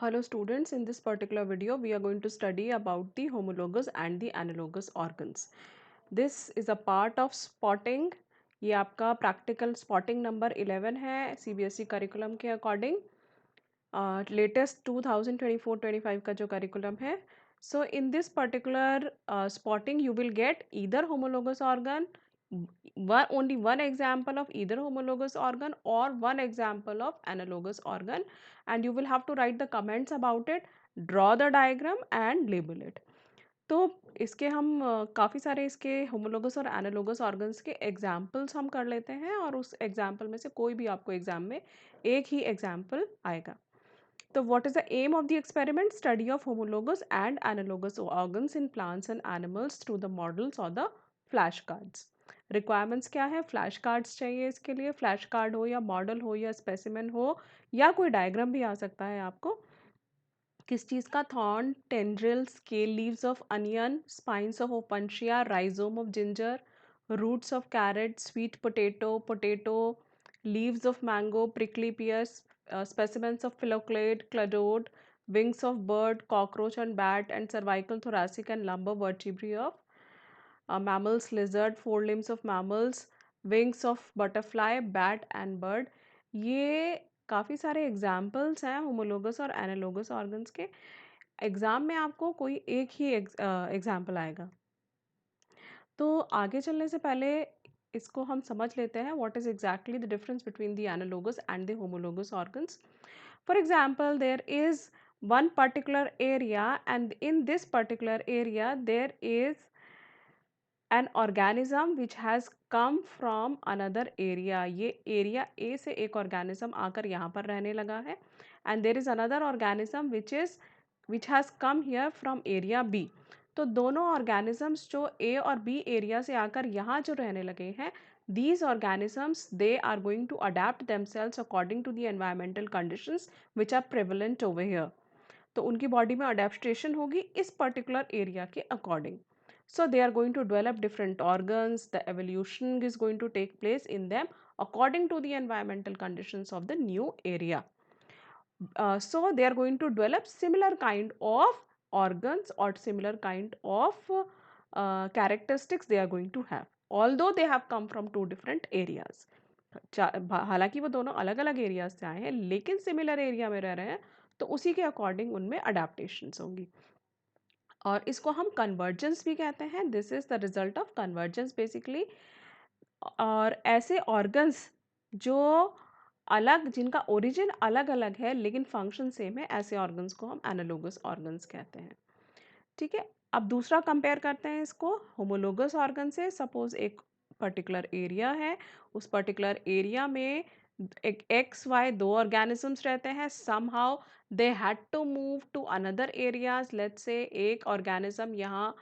Hello students, in this particular video we are going to study about the homologous and the analogous organs. This is a part of spotting. ये आपका practical spotting number 11 है CBSE curriculum के according latest 2024-25 का जो curriculum है. So in this particular spotting you will get either homologous organ, only one example of either homologous organ or one example of analogous organ, and you will have to write the comments about it, draw the diagram and label it. तो इसके हम काफ़ी सारे इसके homologous और analogous organs के examples हम कर लेते हैं और उस एग्जाम्पल में से कोई भी आपको एग्जाम में एक ही एग्जाम्पल आएगा. तो what is the aim of the experiment? Study of homologous and analogous organs in plants and animals through the models और द फ्लैश कार्ड्स. रिक्वायरमेंट्स क्या है? फ्लैश कार्ड्स चाहिए इसके लिए. फ्लैश कार्ड हो या मॉडल हो या स्पेसिमेन हो या कोई डायग्राम भी आ सकता है आपको. किस चीज़ का? Thorn, tendril, scale leaves of onion, spines of Opuntia, rhizome of ginger, roots of carrot, sweet potato, leaves of mango, prickly pears, specimens of phylloclade, cladoid, wings of bird, cockroach and bat, and cervical, thoracic and lumbar vertebrae of mammals, lizard, forelimbs of mammals, wings of butterfly, bat and bird. ये काफ़ी सारे examples हैं homologous और analogous organs के. Exam में आपको कोई एक ही एग्जाम्पल आएगा. तो आगे चलने से पहले इसको हम समझ लेते हैं what is exactly the difference between the analogous and the homologous organs. For example, there is one particular area and in this particular area there is an organism which has come from another area. ये area A से एक organism आकर यहाँ पर रहने लगा है and there is another organism which has come here from area B. तो दोनों organisms जो A और B area से आकर यहाँ जो रहने लगे हैं, these organisms they are going to adapt themselves according to the environmental conditions which are prevalent over here. तो उनकी बॉडी में अडेप्टेशन होगी इस पर्टिकुलर एरिया के according. So they are going to develop different organs. The evolution is going to take place in them according to the environmental conditions of the new area. So they are going to develop similar kind of organs or similar kind of characteristics they are going to have, although they have come from two different areas. हालांकि वो दोनों अलग अलग areas से आए हैं लेकिन similar area में रह रहे हैं, तो उसी के अकॉर्डिंग उनमें अडेप्टेशंस होंगी और इसको हम कन्वर्जेंस भी कहते हैं. This is the result of convergence basically. और ऐसे ऑर्गन्स जो अलग, जिनका ओरिजिन अलग अलग है लेकिन फंक्शन सेम है, ऐसे ऑर्गन्स को हम एनालोगस ऑर्गन्स कहते हैं. ठीक है. अब दूसरा कंपेयर करते हैं इसको होमोलोगस ऑर्गन से. सपोज एक पर्टिकुलर एरिया है, उस पर्टिकुलर एरिया में एक एक्स वाई दो ऑर्गेनिजम्स रहते हैं. Somehow they had to move to another areas. Let's say एक ऑर्गेनिज्म यहाँ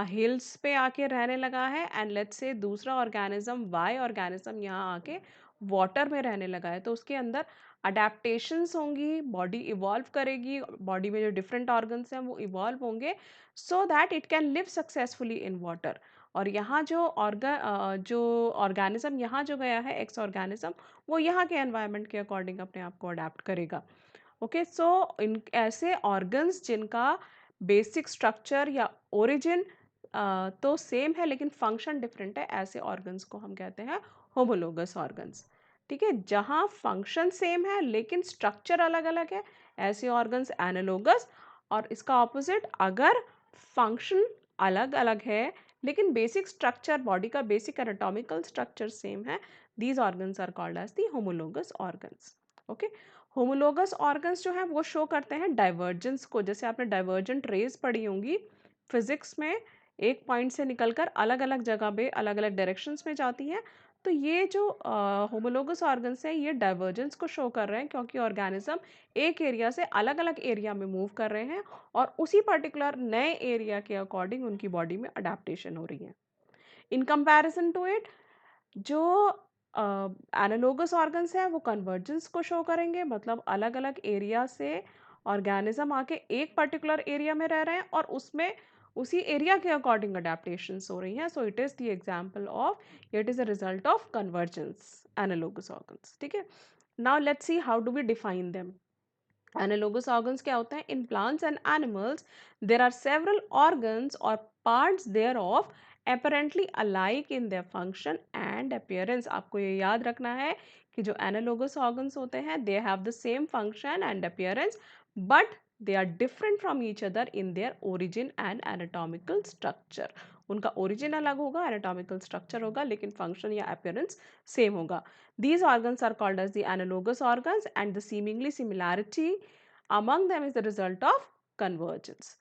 हिल्स पे आके रहने लगा है एंड लेट्स से दूसरा ऑर्गेनिज्म वाई ऑर्गेनिज्म यहाँ आके वाटर में रहने लगा है. तो उसके अंदर अडेप्टेशंस होंगी, बॉडी इवॉल्व करेगी, बॉडी में जो डिफरेंट ऑर्गन्स हैं वो इवॉल्व होंगे so that it can live successfully in water. और यहाँ जो ऑर्गेनिज्म यहाँ जो गया है एक्स ऑर्गेनिज्म, वो यहाँ के एनवायरनमेंट के अकॉर्डिंग अपने आप को अडेप्ट करेगा. ओके. सो इन ऐसे ऑर्गन्स जिनका बेसिक स्ट्रक्चर या ओरिजिन तो सेम है लेकिन फंक्शन डिफरेंट है, ऐसे ऑर्गन्स को हम कहते हैं होमोलोगस ऑर्गन्स. ठीक है. जहाँ फंक्शन सेम है लेकिन स्ट्रक्चर अलग अलग है, ऐसे ऑर्गन्स एनालोगस. और इसका ऑपोजिट, अगर फंक्शन अलग अलग है लेकिन बेसिक स्ट्रक्चर, बॉडी का बेसिक एनाटॉमिकल स्ट्रक्चर सेम है, these organs are called as the homologous organs. Okay. Homologous organs जो है वो शो करते हैं डाइवर्जेंस को. जैसे आपने डाइवर्जेंट रेज पढ़ी होंगी फिजिक्स में, एक पॉइंट से निकलकर अलग अलग जगह पे अलग अलग डायरेक्शंस में जाती हैं. तो ये जो होमोलोगस ऑर्गन्स हैं ये डाइवर्जेंस को शो कर रहे हैं क्योंकि ऑर्गेनिज्म एक एरिया से अलग अलग एरिया में मूव कर रहे हैं और उसी पर्टिकुलर नए एरिया के अकॉर्डिंग उनकी बॉडी में अडेप्टेशन हो रही है. इन कंपैरिजन टू इट, जो एनालोगस ऑर्गन्स हैं वो कन्वर्जेंस को शो करेंगे, मतलब अलग अलग एरिया से ऑर्गेनिज्म आके एक पर्टिकुलर एरिया में रह रहे हैं और उसमें उसी एरिया के अकॉर्डिंग अडेप्टेशंस हो रही हैं. So it is the example of, it is a result of convergence analogous organs. ठीक है. Now let's see how do we define them. Analogous organs क्या होते हैं? In plants and animals there are several organs और parts thereof apparently alike in their function and appearance. आपको ये याद रखना है कि जो एनालोगस ऑर्गन्स होते हैं they have the same function and appearance but they are different from each other in their origin and anatomical structure. उनका origin अलग होगा, anatomical structure होगा, लेकिन function या appearance same होगा. These organs are called as the analogous organs and the seemingly similarity among them is the result of convergence.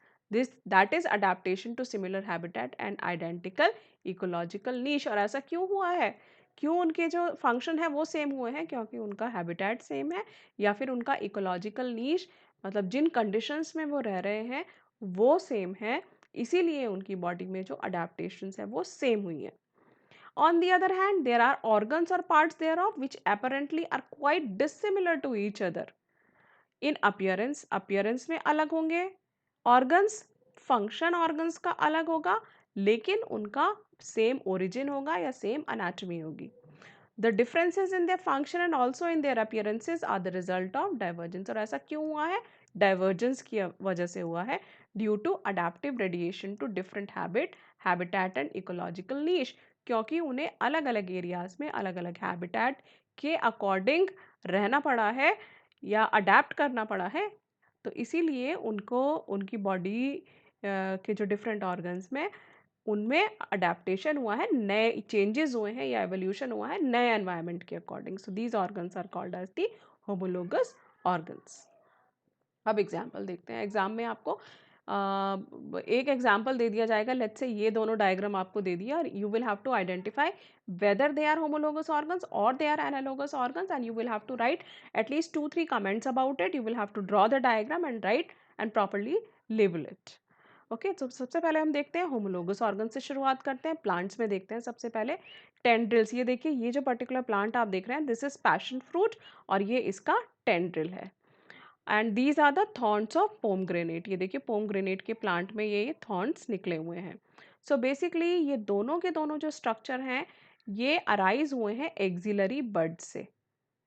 That is adaptation to similar habitat and identical ecological niche. और ऐसा क्यों हुआ है? क्यों उनके जो function है वो सेम हुए हैं? क्योंकि उनका हैबिटेट सेम है या फिर उनका इकोलॉजिकल नीश मतलब जिन कंडीशंस में वो रह रहे हैं वो सेम है, इसीलिए उनकी बॉडी में जो अडेप्टेशंस है वो सेम हुई है. On the other hand, there are organs or parts thereof which apparently are quite dissimilar to each other. In appearance में अलग होंगे, ऑर्गन्स फंक्शन ऑर्गन्स का अलग होगा, लेकिन उनका सेम ओरिजिन होगा या सेम अनाटमी होगी. The differences in their function and also in their appearances are the result of divergence. और ऐसा क्यों हुआ है? डाइवर्जेंस की वजह से हुआ है, due to adaptive radiation to different habitat and ecological niche. क्योंकि उन्हें अलग अलग एरियाज में अलग अलग हैबिटेट के अकॉर्डिंग रहना पड़ा है या अडेप्ट करना पड़ा है, तो इसीलिए उनको उनकी बॉडी के जो डिफरेंट ऑर्गन्स में उनमें अडेप्टेशन हुआ है, नए चेंजेस हुए हैं या एवोल्यूशन हुआ है नए एनवायरनमेंट के according. So these organs are called as the homologous organs. अब एग्जाम्पल देखते हैं. एग्जाम में आपको एक एग्जाम्पल दे दिया जाएगा. लेट्स से ये दोनों डायग्राम आपको दे दिया और you will have to identify whether they are homologous organs or they are analogous organs, and you will have to write at least 2-3 comments about it. You will have to draw the diagram and write and properly label it. Okay तो सबसे पहले हम देखते हैं homologous organ से शुरुआत करते हैं. प्लांट्स में देखते हैं सबसे पहले टेंड्रिल्स. ये देखिए, ये जो पर्टिकुलर प्लांट आप देख रहे हैं दिस इज पैशन फ्रूट और ये इसका टेंड्रिल है. And these are the thorns of pomegranate. ये देखिए पोमग्रेनेट के प्लांट में ये थॉर्न्स निकले हुए हैं. सो बेसिकली ये दोनों के दोनों जो स्ट्रक्चर हैं ये अराइज हुए हैं एक्सिलरी बड से.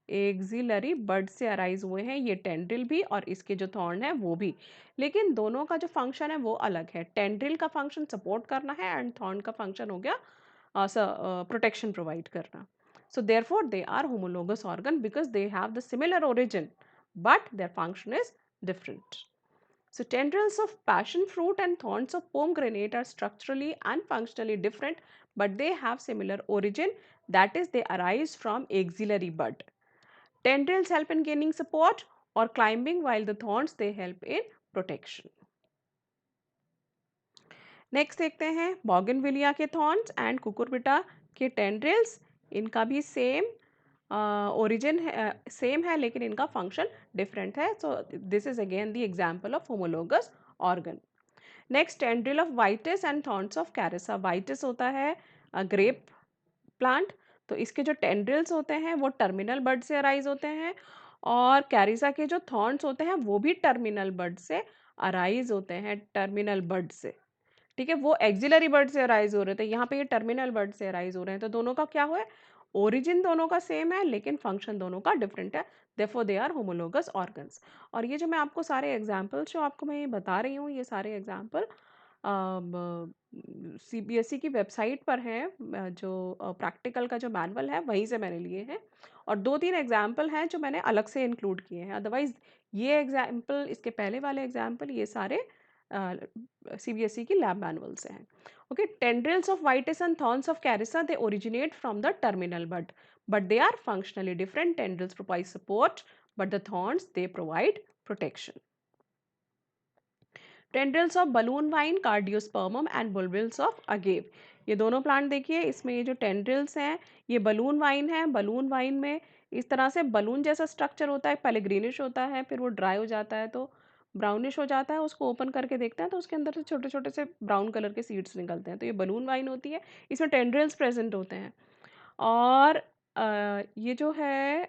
एक्सिलरी बड से अराइज हुए हैं ये टेंड्रिल भी और इसके जो थॉर्न है वो भी. लेकिन दोनों का जो फंक्शन है वो अलग है. टेंड्रिल का फंक्शन सपोर्ट करना है एंड थॉर्न का फंक्शन हो गया प्रोटेक्शन प्रोवाइड करना. So therefore they are homologous organ because they have the similar origin but their function is different. So tendrils of passion fruit and thorns of pomegranate are structurally and functionally different but they have similar origin, that is they arise from axillary bud. Tendrils help in gaining support or climbing while the thorns they help in protection. Next देखते हैं बॉगनविलिया के thorns and Cucurbita के tendrils. इनका भी same origin same है लेकिन इनका function different है. So this is again the example of homologous organ. Next tendril of Vitis and thorns of Carissa. Vitis होता है ग्रेप प्लांट, तो इसके जो टेंड्रिल्स होते हैं वो टर्मिनल बड से अराइज होते हैं और कैरिसा के जो थॉर्न्स होते हैं वो भी टर्मिनल बड से अराइज होते हैं. टर्मिनल बड से, ठीक है, वो एक्सिलरी बर्ड से अराइज हो रहे थे, यहाँ पे ये टर्मिनल बर्ड से अराइज हो रहे हैं. तो दोनों का क्या हुआ है? ओरिजिन दोनों का सेम है लेकिन फंक्शन दोनों का डिफरेंट है. Therefore they are homologous organs. और ये जो मैं आपको सारे एग्जांपल्स जो आपको मैं ये बता रही हूँ ये सारे एग्जांपल सीबीएसई की वेबसाइट पर हैं. जो प्रैक्टिकल का जो मैनुअल है वहीं से मैंने लिए हैं और 2-3 एग्जाम्पल हैं जो मैंने अलग से इंक्लूड किए हैं. अदरवाइज ये एग्जाम्पल, इसके पहले वाले एग्जाम्पल, ये सारे सीबीएसई की लैब मैनुअल से हैं. Okay, tendrils of Vitis and thorns of Carissa they originate from the terminal bud but they are functionally different. Tendrils provide support but the thorns they provide protection. Tendrils of balloon vine, cardiospermum and bulbils of agave. ये दोनों plant देखिए, इसमें ये जो tendrils हैं ये balloon wine है. Balloon wine में इस तरह से बलून जैसा स्ट्रक्चर होता है, पहले ग्रीनिश होता है फिर वो ड्राई हो जाता है तो ब्राउनिश हो जाता है. उसको ओपन करके देखते हैं तो उसके अंदर से छोटे छोटे से ब्राउन कलर के सीड्स निकलते हैं. तो ये बलून वाइन होती है, इसमें टेंड्रिल्स प्रेजेंट होते हैं. और ये जो है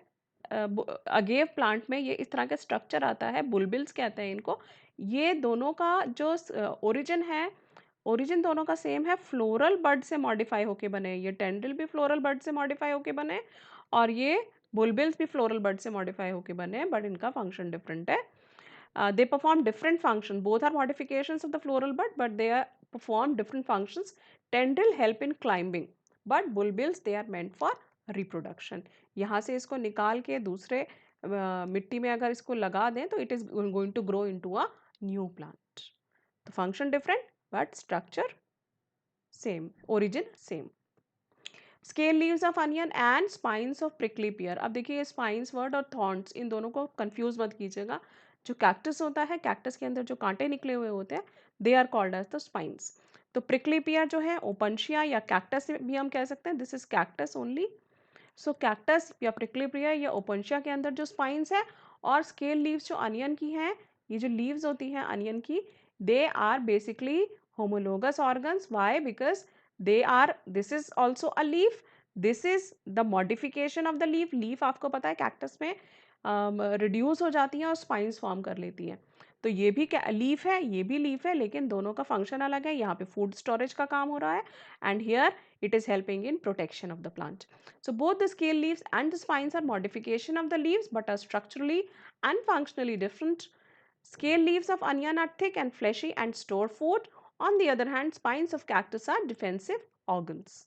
अगेव प्लांट में ये इस तरह का स्ट्रक्चर आता है, बुलबिल्स कहते हैं इनको. ये दोनों का जो ओरिजिन है, ओरिजिन दोनों का सेम है, फ्लोरल बड से मॉडिफाई होके बने. ये टेंड्रिल भी फ्लोरल बड से मॉडिफाई होके बने और ये बुलबिल्स भी फ्लोरल बड से मॉडिफाई होके बने, बट इनका फंक्शन डिफरेंट है. They perform different functions. Both are modifications of the floral bud, but they are perform different functions. Tendril help in climbing, but bulbils they are meant for reproduction. यहाँ से इसको निकाल के दूसरे मिट्टी में अगर इसको लगा दें तो it is going to grow into a new plant. The function different but structure same, origin same. Scale leaves of onion and spines of prickly पियर. अब देखिए स्पाइंस वर्ड और थॉर्न्स इन दोनों को कंफ्यूज मत कीजिएगा. जो कैक्टस होता है, कैक्टस के अंदर जो कांटे निकले हुए होते हैं, they are called as the spines. तो प्रिकली पियर जो है ओपनशिया या कैक्टस भी हम कह सकते हैं. This is cactus only. So cactus या प्रिकली पियर या ओपनशिया के अंदर जो स्पाइंस है और स्केल लीव्स जो अनियन की हैं, ये जो लीव्स होती हैं अनियन की, they are basically homologous organs. Why? Because they are, this is also a leaf, this is the modification of the leaf. leaf आपको पता है कैक्टस में रिड्यूस हो जाती हैं और स्पाइंस फॉर्म कर लेती हैं. तो ये भी लीफ है, ये भी लीफ है, लेकिन दोनों का फंक्शन अलग है. यहाँ पे फूड स्टोरेज का काम हो रहा है and here it is helping in protection of the plant. So both the scale leaves and the spines are modification of the leaves but are structurally and functionally different. Scale leaves of onion are thick and fleshy and store food. On the other hand, spines of cactus are defensive organs.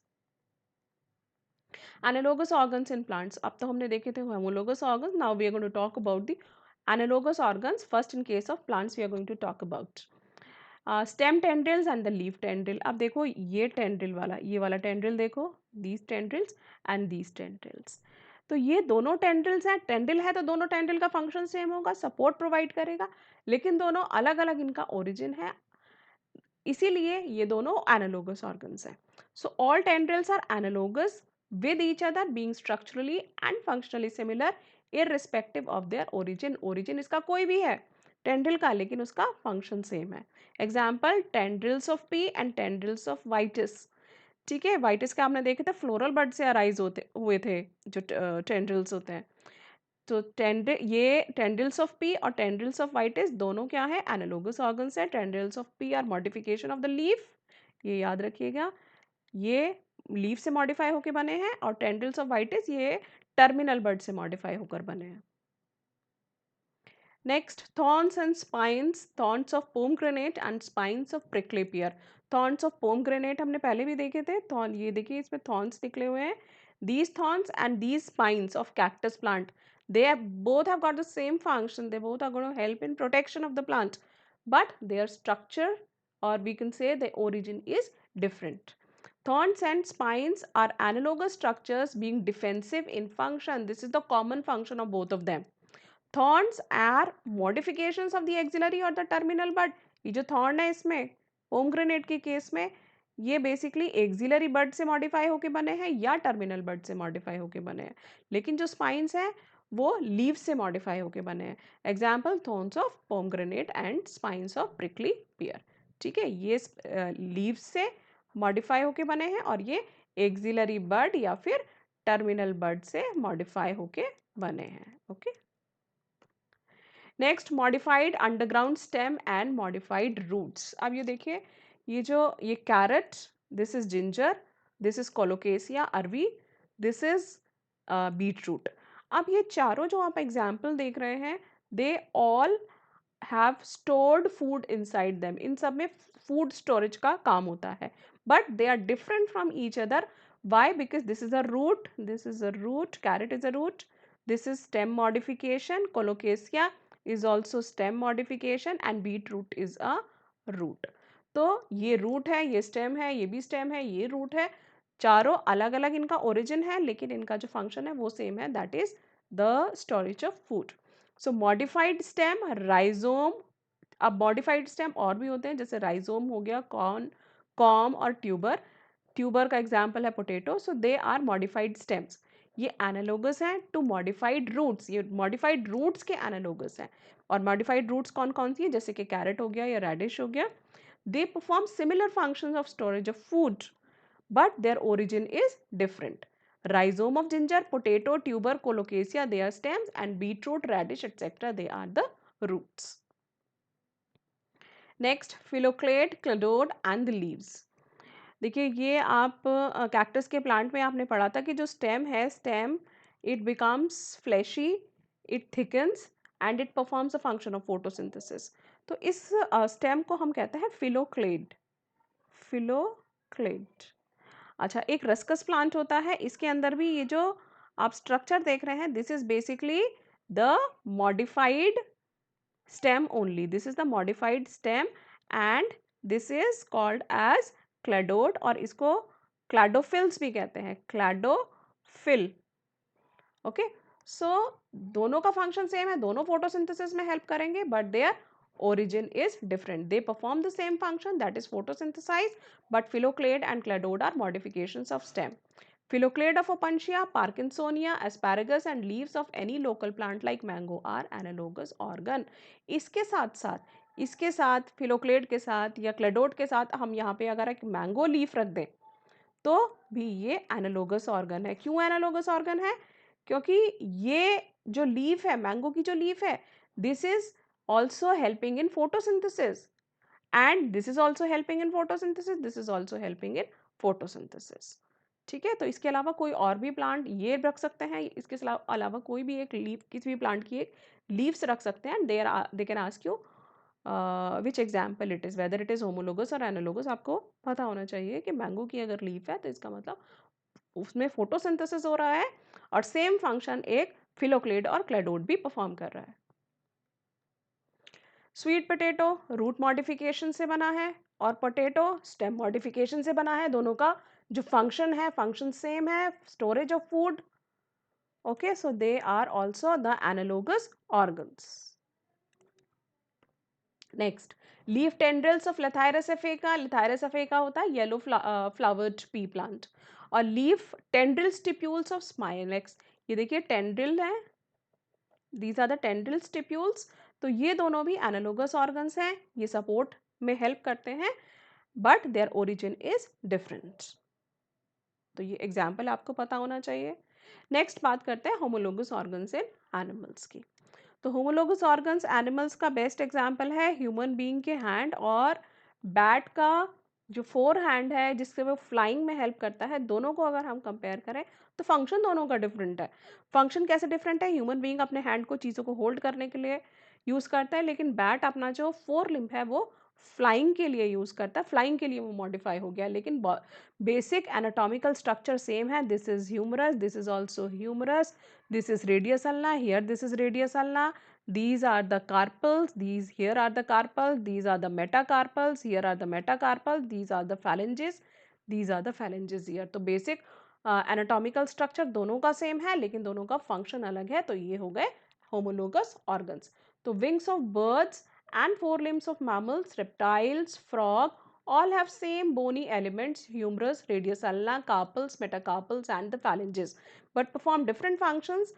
Analogous organs in plants. अब तो हमने देखे थे homologous organs. Now we are going to talk about the analogous organs. First, in case of plants, we are going to talk about stem tendrils and the leaf tendril. अब देखो ये tendril वाला, ये वाला टेंड्रिल देखो, these tendrils and these tendrils. तो ये दोनों टेंड्रिल्स हैं. टेंड्रिल है तो दोनों टेंड्रिल का फंक्शन सेम होगा, सपोर्ट प्रोवाइड करेगा, लेकिन दोनों अलग अलग इनका ओरिजिन है, इसीलिए ये दोनों एनालोगस ऑर्गन्स हैं. So all tendrils are analogous with each other being structurally and functionally similar irrespective of their origin. origin इसका कोई भी है टेंड्रिल का, लेकिन उसका फंक्शन सेम है. Example tendrils of pea and tendrils of Vitis. ठीक है, वाइटिस का आपने देखे थे फ्लोरल बड से अराइज होते हुए थे जो टेंड्रिल्स होते हैं. तो ये टेंड्रिल्स ऑफ पी और टेंड्रिल्स ऑफ वाइटिस दोनों क्या है, एनालोगस ऑर्गन्स है. Tendrils of P R modification of the leaf, ये याद रखिएगा, ये लीफ से मॉडिफाई होकर बने हैं, और टेंड्रिल्स ऑफ वाइटिस ये टर्मिनल बड से मॉडिफाई होकर बने हैं. Next, thorns and spines. Thorns of pomegranate and spines of prickly peer. Thorns of pomegranate हमने पहले भी देखे थे. थॉर्न, ये देखिए इसमें थॉर्न्स निकले हुए हैं. These thorns and these spines of cactus plant, they have both have got the same function. They both are going to help in protection of the plant, but their structure, or we can say the origin, is different. Thorns and spines are analogous structures being defensive in function. This is the common function of both of them. Thorns are modifications of the axillary or the terminal bud. ये जो thorn है इसमें pomegranate के case में, ये basically axillary बड से modify होके बने हैं या टर्मिनल बड से मॉडिफाई होके बने हैं, लेकिन जो स्पाइंस हैं वो लीव से मॉडिफाई होके बने हैं. Example, thorns of pomegranate and spines of prickly पियर. ठीक है, ये लीव से मॉडिफाई होके बने हैं और ये एक्सिलरी बड या फिर टर्मिनल बड से मॉडिफाई होके बने हैं. Okay. Next, modified underground stem and modified roots. अब ये देखिए, ये carrot, this is ginger, this is Colocasia arbi, this is beetroot. अब ये चारों जो आप एग्जाम्पल देख रहे हैं, they all have stored food inside them. इन सब में फूड स्टोरेज का काम होता है, but they are different from each other. Why? Because this is a root, this is a root, carat is a root, this is stem modification, colocasia is also stem modification and beetroot is a root. तो ये root है, ये stem है, ये भी stem है, ये root है. चारों अलग अलग इनका origin है, लेकिन इनका जो function है वो same है, that is the storage of food. So modified stem, rhizome. अब modified stem और भी होते हैं, जैसे rhizome हो गया, कॉम और ट्यूबर. ट्यूबर का एग्जाम्पल है potato. So they are modified stems. ये एनालोगस हैं टू मॉडिफाइड रूट्स. ये मॉडिफाइड रूट्स के एनालोगस हैं. और मॉडिफाइड रूट्स कौन कौन सी है, जैसे कि कैरेट हो गया या रेडिश हो गया. They perform similar functions of storage of food, but their origin is different. Rhizome of ginger, potato, tuber, colocasia, they are stems, and beetroot, radish, etc. they are the roots. Next, phylloclade, cladode and the leaves. देखिए, ये आप cactus के plant में आपने पढ़ा था कि जो स्टेम है, stem it becomes fleshy, it thickens and it performs a function of photosynthesis. तो इस स्टेम को हम कहते हैं फिलोक्लेड। फिलोक्लेड। अच्छा, एक रस्कस प्लांट होता है, इसके अंदर भी ये जो आप स्ट्रक्चर देख रहे हैं, this is basically the modified stem only. This is the modified stem and this is called as cladode और इसको क्लाडोफिल्स भी कहते हैं, क्लाडोफिल। ओके, सो दोनों का फंक्शन सेम है, दोनों फोटोसिंथेसिस में हेल्प करेंगे, but their origin is different. They perform the same function, that is photosynthesize, but phylloclade and cladode are modifications of stem. Phylloclade of Opuntia, Parkinsonia, asparagus and leaves of any local plant like mango are analogous organ. इसके साथ फिलोक्लेड के साथ या cladode के साथ हम यहाँ पे अगर एक मैंगो लीफ रख दें तो भी ये एनालोगस ऑर्गन है। क्यों एनालोगस ऑर्गन है? क्योंकि ये जो लीफ है, मैंगो की जो लीफ है, this is also helping in photosynthesis and this is also helping in photosynthesis, this is also helping in photosynthesis. ठीक है, तो इसके अलावा कोई और भी प्लांट ये रख सकते हैं, इसके अलावा कोई भी एक लीफ, किसी भी प्लांट की एक लीव्स रख सकते हैं, they can ask you which example it is, whether it is homologous और एनालोगस। आपको पता होना चाहिए कि मैंगो की अगर लीफ है तो इसका मतलब उसमें फोटोसिंथेसिस हो रहा है और सेम फंक्शन एक फिलोक्लेड और क्लेडोड भी परफॉर्म कर रहा है। स्वीट पोटैटो रूट मॉडिफिकेशन से बना है और पोटैटो स्टेम मॉडिफिकेशन से बना है। दोनों का जो फंक्शन है, फंक्शन सेम है, storage of food. Okay, so they are also the analogous organs. Next, leaf tendrils of Lathyrus aphaca. Lathyrus aphaca होता है येलो फ्लावर्ड पी प्लांट, और leaf tendril stipules of Smilax. ये देखिए tendril है, these are the tendril stipules. तो ये दोनों भी एनालोगस ऑर्गन्स हैं, ये सपोर्ट में हेल्प करते हैं, but their origin is different. तो ये एग्जाम्पल आपको पता होना चाहिए। नेक्स्ट बात करते हैं होमोलोगस ऑर्गन्स इन एनिमल्स की। तो होमोलोगस ऑर्गन्स एनिमल्स का बेस्ट एग्जाम्पल है ह्यूमन बीइंग के हैंड और बैट का जो फोर हैंड है जिससे वो फ्लाइंग में हेल्प करता है। दोनों को अगर हम कंपेयर करें तो फंक्शन दोनों का डिफरेंट है। फंक्शन कैसे डिफरेंट है? ह्यूमन बीइंग अपने हैंड को चीज़ों को होल्ड करने के लिए यूज़ करता है, लेकिन बैट अपना जो फोर लिम्ब है वो फ्लाइंग के लिए यूज़ करता है, फ्लाइंग के लिए वो मॉडिफाई हो गया, लेकिन बेसिक एनाटॉमिकल स्ट्रक्चर सेम है। This is humerus, this is also humerus, this is radius ulna, here this is radius ulna, these are the carpals, these here are the carpals, these are the metacarpals, here are the metacarpals, these are the phalanges, these are the phalanges here। तो basic anatomical structure दोनों का same है, लेकिन दोनों का function अलग है। तो ये हो गए homologous organs। तो wings of birds and forelimbs of mammals, reptiles, frog all have same bony elements, humerus, radius ulna, carpals, metacarpals and the phalanges, but perform different functions,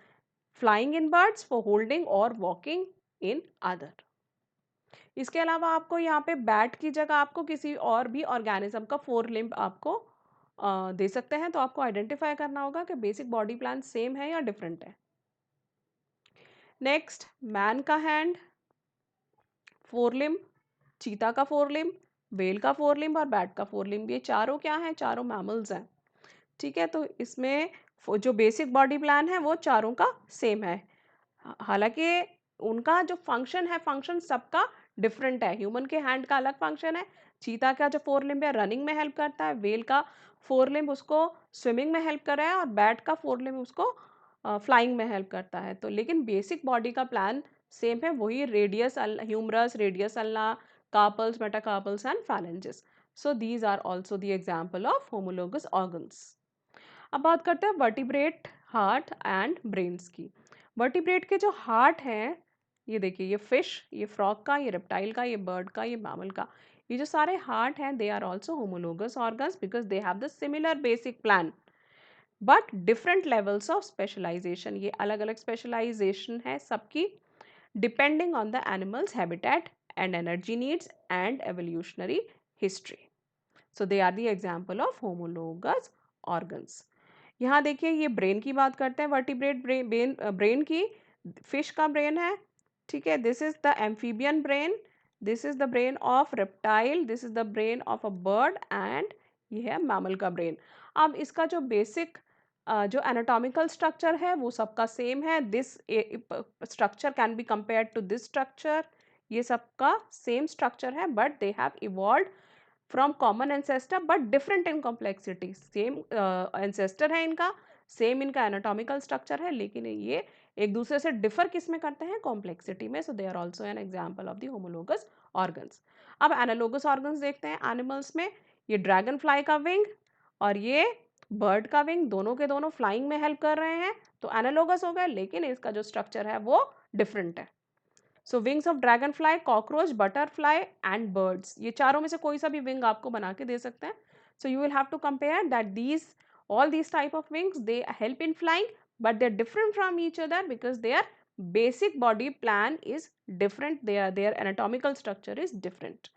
flying in birds for holding or walking in other। इसके अलावा आपको यहाँ पे bat की जगह आपको किसी और भी ऑर्गेनिज्म का फोर लिम्ब आपको दे सकते हैं, तो आपको आइडेंटिफाई करना होगा कि बेसिक बॉडी प्लान सेम है या डिफरेंट है। नेक्स्ट, मैन का हैंड, फोर लिम्ब, चीता का फोर लिम्ब, वेल का फोर लिम्ब और बैट का फोर लिम्ब, ये चारों क्या हैं? चारों मैमल्स हैं। ठीक है, तो इसमें जो बेसिक बॉडी प्लान है वो चारों का सेम है, हालांकि उनका जो फंक्शन है, फंक्शन सबका डिफरेंट है। ह्यूमन के हैंड का अलग फंक्शन है, चीता का जो फोर लिम्ब है रनिंग में हेल्प करता है, वेल का फोर लिम्ब उसको स्विमिंग में हेल्प कर रहा है और बैट का फोर लिम्ब उसको फ्लाइंग में हेल्प करता है। तो लेकिन बेसिक बॉडी का प्लान सेम है, वही radius humerus, radius ulna, carpals, metacarpals and phalanges। So these are also the example of homologous organs. अब बात करते हैं वर्टिब्रेट, हार्ट एंड ब्रेन्स की। वर्टिब्रेट के जो हार्ट हैं, ये देखिए, ये फिश, ये फ्रॉग का, ये रेप्टाइल का, ये बर्ड का, ये मैमल का, ये जो सारे हार्ट हैं they are also homologous organs because they have the similar basic plan but different levels of specialization. ये अलग अलग स्पेशलाइजेशन है सबकी, depending on the animals habitat and energy needs and evolutionary history. So they are the example of homologous organs. यहाँ देखिए, ये brain की बात करते हैं, वर्टिब्रेट ब्रेन की, फिश का ब्रेन है। ठीक है, this is the amphibian brain, this is the brain of reptile, this is the brain of a bird and ये है मैमल का ब्रेन। अब इसका जो बेसिक जो एनाटॉमिकल स्ट्रक्चर है वो सबका सेम है। This structure can be compared to this structure, ये सबका सेम स्ट्रक्चर है but they have evolve from common ancestor but different in complexity. Same ancestor है इनका, सेम इनका एनाटॉमिकल स्ट्रक्चर है, लेकिन ये एक दूसरे से डिफर किस में करते हैं, कॉम्प्लेक्सिटी में। So they are also an example of the homologous organs. अब एनालोगस ऑर्गन्स देखते हैं एनिमल्स में। ये ड्रैगन फ्लाई का विंग और ये बर्ड का विंग, दोनों के दोनों फ्लाइंग में हेल्प कर रहे हैं, तो एनालोगस हो गए, लेकिन इसका जो स्ट्रक्चर है वो डिफरेंट है। सो wings of dragonfly, cockroach, butterfly and birds, ये चारों में से कोई सा भी विंग आपको बना के दे सकते हैं। So you will have to compare that these all these type of wings they help in flying but they're different from each other because their basic body plan is different, their anatomical structure is different।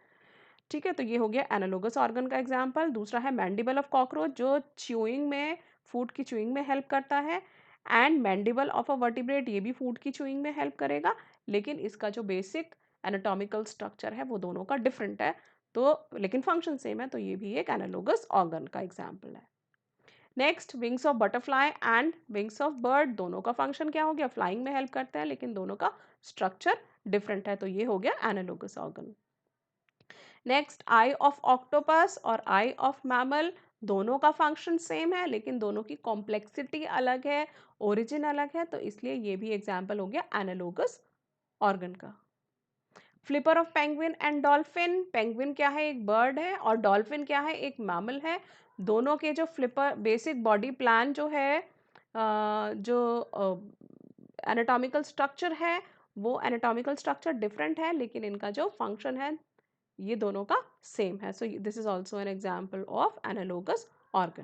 ठीक है, तो ये हो गया analogous organ का example. दूसरा है mandible of cockroach, जो च्यूइंग में, फूड की च्यूइंग में हेल्प करता है। And mandible of a vertebrate, ये भी फूड की च्यूइंग में हेल्प करेगा, लेकिन इसका जो बेसिक एनाटॉमिकल स्ट्रक्चर है वो दोनों का डिफरेंट है, तो लेकिन फंक्शन सेम है, तो ये भी एक एनालोगस ऑर्गन का एग्जाम्पल है। Next, wings of butterfly and wings of bird, दोनों का फंक्शन क्या हो गया, फ्लाइंग में हेल्प करते हैं, लेकिन दोनों का स्ट्रक्चर डिफरेंट है, तो ये हो गया analogous organ. Next, I of octopus और आई ऑफ मैमल, दोनों का फंक्शन सेम है, लेकिन दोनों की कॉम्प्लेक्सिटी अलग है, ओरिजिन अलग है, तो इसलिए ये भी एग्जाम्पल हो गया एनालोगस ऑर्गन का। Flipper of penguin and dolphin, penguin क्या है, एक बर्ड है, और डॉल्फिन क्या है, एक मैमल है। दोनों के जो फ्लिपर बेसिक बॉडी प्लान जो है, जो एनाटॉमिकल स्ट्रक्चर है, वो एनाटॉमिकल स्ट्रक्चर डिफरेंट है, लेकिन इनका जो फंक्शन है ये दोनों का सेम है। So this is also an example of analogous organ.